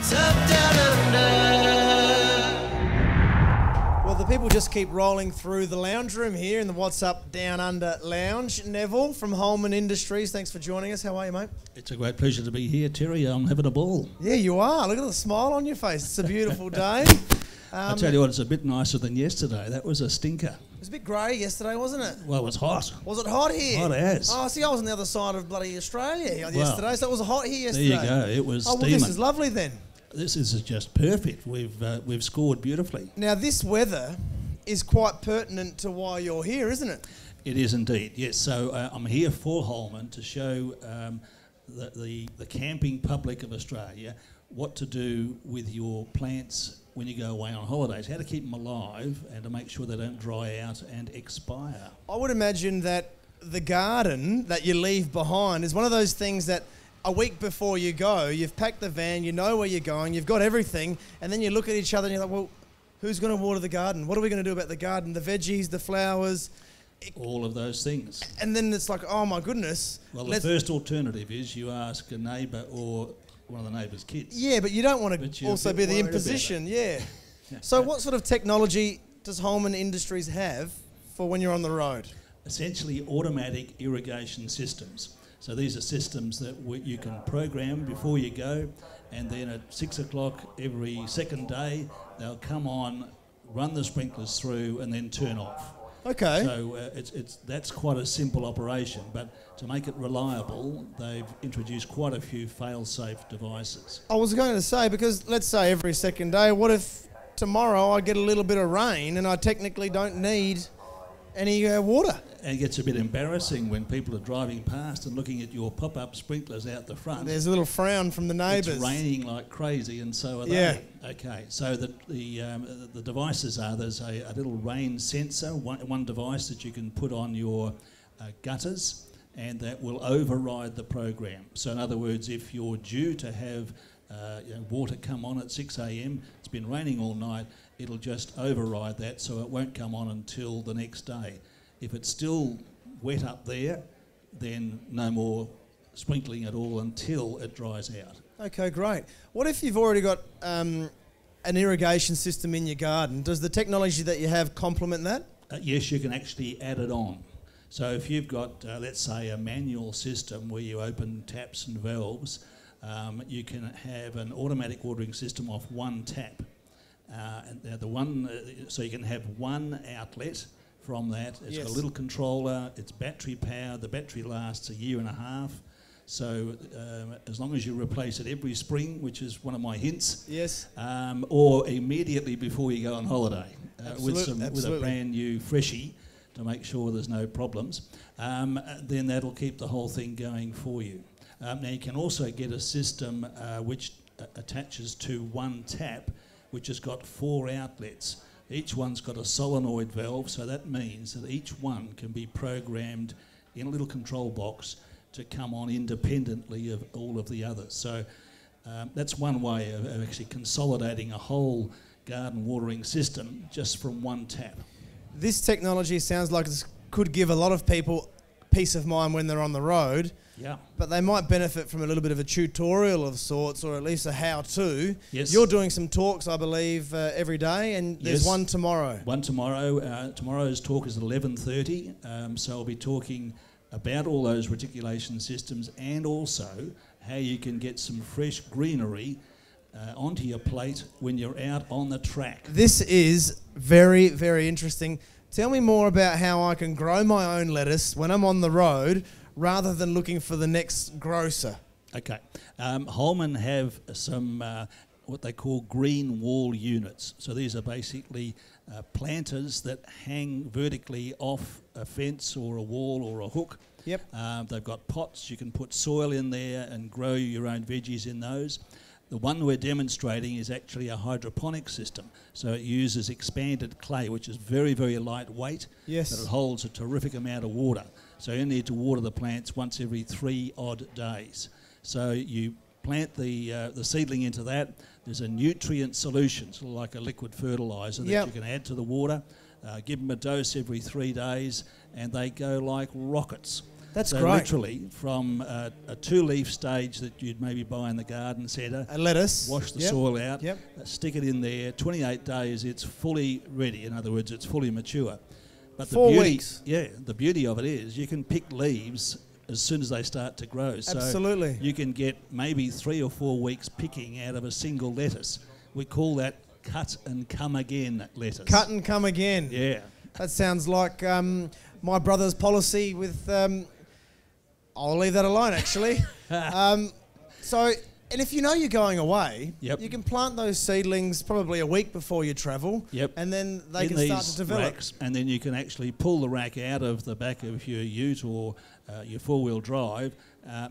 Top down under. Well, the people just keep rolling through the lounge room here in the What's Up Down Under lounge. Neville from Holman Industries, thanks for joining us. How are you, mate? It's a great pleasure to be here, Terry. I'm having a ball. Yeah, you are. Look at the smile on your face. It's a beautiful day. I tell you what, it's a bit nicer than yesterday. That was a stinker. It was a bit grey yesterday, wasn't it? Well, it was hot. Was it hot here? Hot as. Oh, see, I was on the other side of bloody Australia yesterday, so it was hot here There yesterday. you go. It was well, steaming. this is lovely then. This is just perfect. We've scored beautifully. Now, this weather is quite pertinent to why you're here, isn't it? It is indeed, yes. So I'm here for Holman to show the camping public of Australia what to do with your plants when you go away on holidays, how to keep them alive and to make sure they don't dry out and expire. I would imagine that the garden that you leave behind is one of those things that a week before you go, you've packed the van, you know where you're going, you've got everything, and then you look at each other and you're like, well, who's going to water the garden? What are we going to do about the garden? The veggies, the flowers. All of those things. And then it's like, oh my goodness. Well, the first alternative is you ask a neighbour or one of the neighbour's kids. Yeah, but you don't want to also be the imposition, yeah. So what sort of technology does Holman Industries have for when you're on the road? Essentially automatic irrigation systems. So these are systems that you can program before you go, and then at 6 o'clock every second day, they'll come on, run the sprinklers through, and then turn off. Okay. So that's quite a simple operation, but to make it reliable, they've introduced quite a few fail-safe devices. I was going to say, because let's say every second day, what if tomorrow I get a little bit of rain and I technically don't need any water? And it gets a bit embarrassing when people are driving past and looking at your pop-up sprinklers out the front. There's a little frown from the neighbours. It's raining like crazy, and so are they. Okay, so the devices are, there's a little rain sensor, one device that you can put on your gutters, and that will override the program. So in other words, if you're due to have water come on at 6 a.m, it's been raining all night, it'll just override that, so it won't come on until the next day. If it's still wet up there, then no more sprinkling at all until it dries out. Okay, great. What if you've already got an irrigation system in your garden? Does the technology that you have complement that? Yes, you can actually add it on. So if you've got, let's say, a manual system where you open taps and valves, you can have an automatic watering system off one tap. So you can have one outlet from that. It's got a little controller, it's battery powered, the battery lasts 1.5 years. So as long as you replace it every spring, which is one of my hints, or immediately before you go on holiday, with a brand new freshie to make sure there's no problems, then that'll keep the whole thing going for you. Now you can also get a system which attaches to one tap, which has got 4 outlets. Each one's got a solenoid valve, so that means that each one can be programmed in a little control box to come on independently of all of the others. So that's one way of actually consolidating a whole garden watering system just from one tap. This technology sounds like it could give a lot of people peace of mind when they're on the road. Yeah. But they might benefit from a little bit of a tutorial of sorts, or at least a how-to. Yes. You're doing some talks, I believe, every day, and there's one tomorrow. One tomorrow. Tomorrow's talk is at 11:30, so I'll be talking about all those reticulation systems and also how you can get some fresh greenery onto your plate when you're out on the track. This is very, very interesting. Tell me more about how I can grow my own lettuce when I'm on the road, rather than looking for the next grocer. Okay. Holman have some what they call green wall units. So these are basically planters that hang vertically off a fence or a wall or a hook. Yep. They've got pots, you can put soil in there and grow your own veggies in those. The one we're demonstrating is actually a hydroponic system. So it uses expanded clay, which is very, very lightweight, but it holds a terrific amount of water. So you need to water the plants once every 3 odd days. So you plant the seedling into that. There's a nutrient solution, sort of like a liquid fertiliser that you can add to the water. Give them a dose every 3 days, and they go like rockets. That's so great. Literally from a 2-leaf stage that you'd maybe buy in the garden centre. A lettuce. Wash the Yep. soil out. Yep. Stick it in there. 28 days, it's fully ready. In other words, it's fully mature. But 4 beauty, weeks. Yeah, the beauty of it is you can pick leaves as soon as they start to grow. So Absolutely. you can get maybe 3 or 4 weeks picking out of a single lettuce. We call that cut and come again lettuce. Cut and come again. Yeah. That sounds like my brother's policy with... I'll leave that alone, actually. And if you know you're going away, Yep. you can plant those seedlings probably a week before you travel, Yep. and then they In can these start to develop. racks, and then you can actually pull the rack out of the back of your ute or your 4-wheel drive,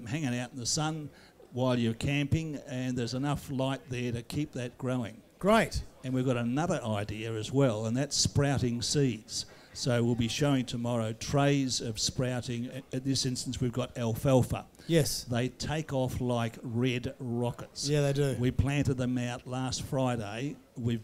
hanging out in the sun while you're camping, and there's enough light there to keep that growing. Great. And we've got another idea as well, and that's sprouting seeds. So we'll be showing tomorrow trays of sprouting. At this instance, we've got alfalfa. Yes. They take off like red rockets. Yeah, they do. We planted them out last Friday. We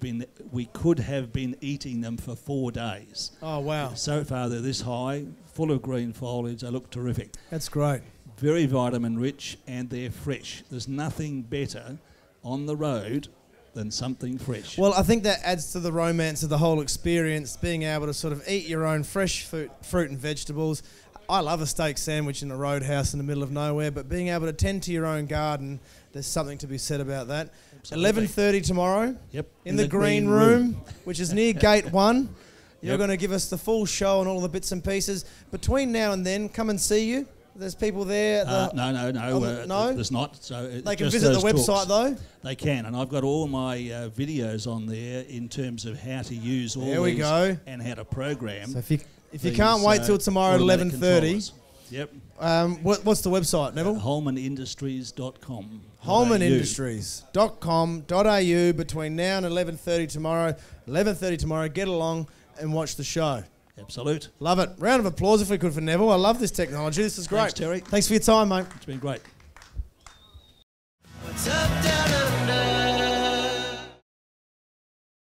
could have been eating them for 4 days. Oh, wow. So far they're this high, full of green foliage. They look terrific. That's great. Very vitamin rich, and they're fresh. There's nothing better on the road than something fresh. Well, I think that adds to the romance of the whole experience, being able to sort of eat your own fresh fruit and vegetables. I love a steak sandwich in a roadhouse in the middle of nowhere, but being able to tend to your own garden, there's something to be said about that. Absolutely. 11:30 tomorrow. Yep. In the green room, which is near Gate 1. You're Yep. going to give us the full show and all the bits and pieces. Between now and then, come and see you. There's people there. No. No? There's not. So They can just visit the those website, talks. though. They can, and I've got all my videos on there in terms of how to use all There we these go. and how to program. So if you these, can't wait till tomorrow at automatic 11:30, controllers. Yep. what's the website, Neville? HolmanIndustries.com. HolmanIndustries.com.au between now and 11:30 tomorrow. 11:30 tomorrow. Get along and watch the show. Absolute. Love it. Round of applause if we could for Neville. I love this technology. This is great. Thanks, Terry. Thanks for your time, mate. It's been great.